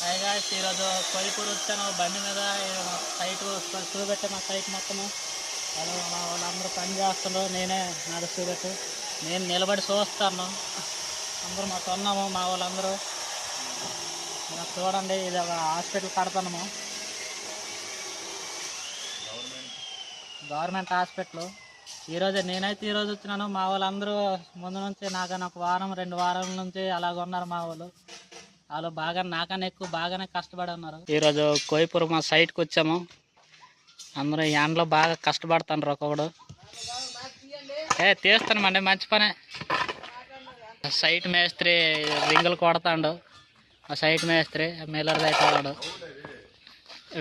పైగా ఈరోజు కోయిపూర్ వచ్చాను బండి మీద సైట్ చూపెట్టే మా సైట్ మొత్తము వాళ్ళందరూ పని చేస్తున్నారు. నేనే నడుస్తూ నేను నిలబడి చూస్తాను. అందరూ మాకు ఉన్నాము మా వాళ్ళందరూ చూడండి. ఇది ఒక హాస్పిటల్ కడతాము, గవర్నమెంట్ హాస్పిటల్. నేనైతే ఈరోజు వచ్చినాను. మా వాళ్ళందరూ ముందు నుంచి నాకన్నా ఒక వారం 2 వారాల నుంచి అలాగ ఉన్నారు. మా వాళ్ళు బాగా నాకన్నా ఎక్కువ బాగానే కష్టపడి ఉన్నారు. ఈరోజు కోయిపూర్ మా సైట్కి వచ్చాము. అందరూ ఈ ఎండలో బాగా కష్టపడుతున్నారు. ఒక్కొక్కడు తీస్తానమండి, మంచి పనే. సైట్ మేస్త్రి రింగులు కొడతాడు. ఆ సైట్ మేస్త్రి మిల్లర్ దగ్గర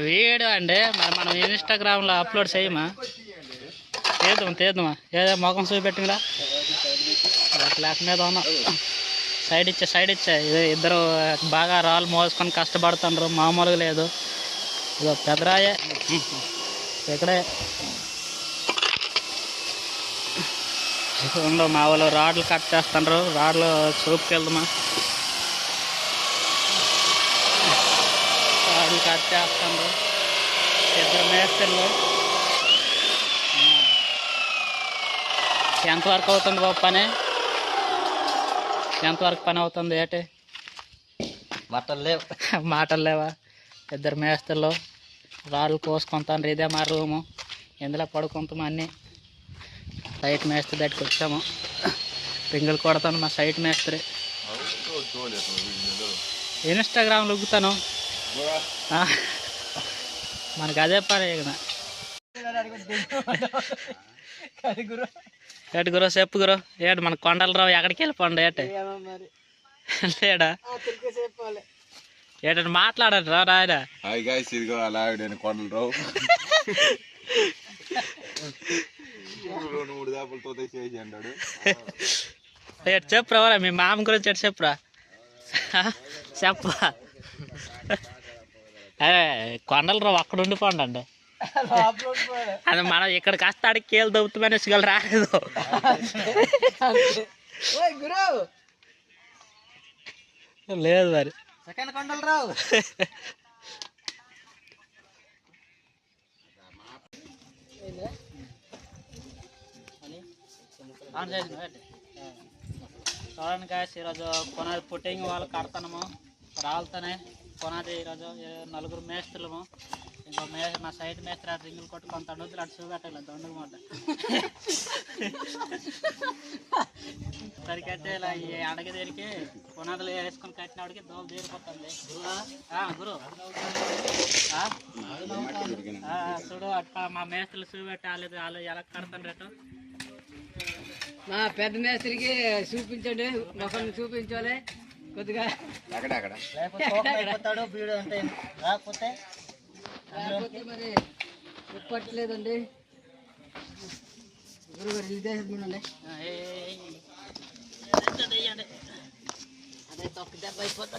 వీడియో అండి. మరి మనం ఇన్స్టాగ్రామ్లో అప్లోడ్ చేయమా? తీద్దామా ఏదో ముఖం చూపెట్టిందా క్లాస్ మీద ఉన్నా. సైడ్ ఇచ్చా ఇద్దరు బాగా రాళ్ళు మోసుకొని కష్టపడుతుండ్రు, మామూలుగా లేదు. ఇదో పెద్దరాయే ఇక్కడే ఉండవు. మా వాళ్ళు రాడ్లు కట్ చేస్తుండ్రు. రాడ్లు చూపుకెళ్దామా? రాడ్లు కట్ చేస్తుండ్రు ఇద్దరు మేస్త్రులు. ఎంతవరకు అవుతుంది బాబు పని? ఎంతవరకు పని అవుతుంది? ఏంటి మాటలు లేవా? ఇద్దరు మేస్త్రులు రాళ్ళు కోసుకుంటాను. ఇదే మా రూము, ఇందులో పడుకుంటాము. అన్నీ సైట్ మేస్త్రి దగ్గరికి వచ్చాము. రింగులు కొడతాను మా సైట్ మేస్త్రి. ఇన్స్టాగ్రామ్లో ఉగ్గుతాను. మనకి అదే పని. ఏటి గురు చెప్పు గురు. ఏడు మన కొండలరావు ఎక్కడికి వెళ్ళిపోండి? ఏటి లేడా? ఏటంటే మాట్లాడండి రా రాయన. కొండలరావు ఎటు చెప్పురా మీ మామ గురించి ఎటు చెప్పురా చెప్పా. అదే కొండలరావు అక్కడ ఉండిపోండి అండి. అది మనం ఇక్కడ కాస్త అడిగి కేలు దొబ్బుతామని ఇసుగలు రాలేదు. లేదు మరి కొండలరావు చూడండి గాయస్. ఈరోజు పునాది పుట్టింగ్ వాళ్ళు కడతాము రాళ్ళతోనే పునాది. ఈరోజు 4 మేస్త్రులము. ఇంకో మా సైడ్ మేస్త్రి అటు రింగులు కొట్టుకుంటాడు. అటు చూపెట్టాలి దొండకు మాట సరికైతే ఇలా ఈ అడగ దేనికి పునాదులు వేసుకొని కట్టినవాడికి దోలు తీరిపోతుంది. గురు చూడు అట్లా మా మేస్త్రులు చూపెట్టాలి. వాళ్ళు ఎలా కడతాను రేటు మా పెద్ద మేస్త్రికి చూపించండి, మొక్కల్ని చూపించాలి కొద్దిగా. వీడియో అంటే రాకపోతే మరి ఒప్పట్లేదండి. గురుగారు ఇదే చూడండి. అదే తొక్క దెబ్బ అయిపోతా.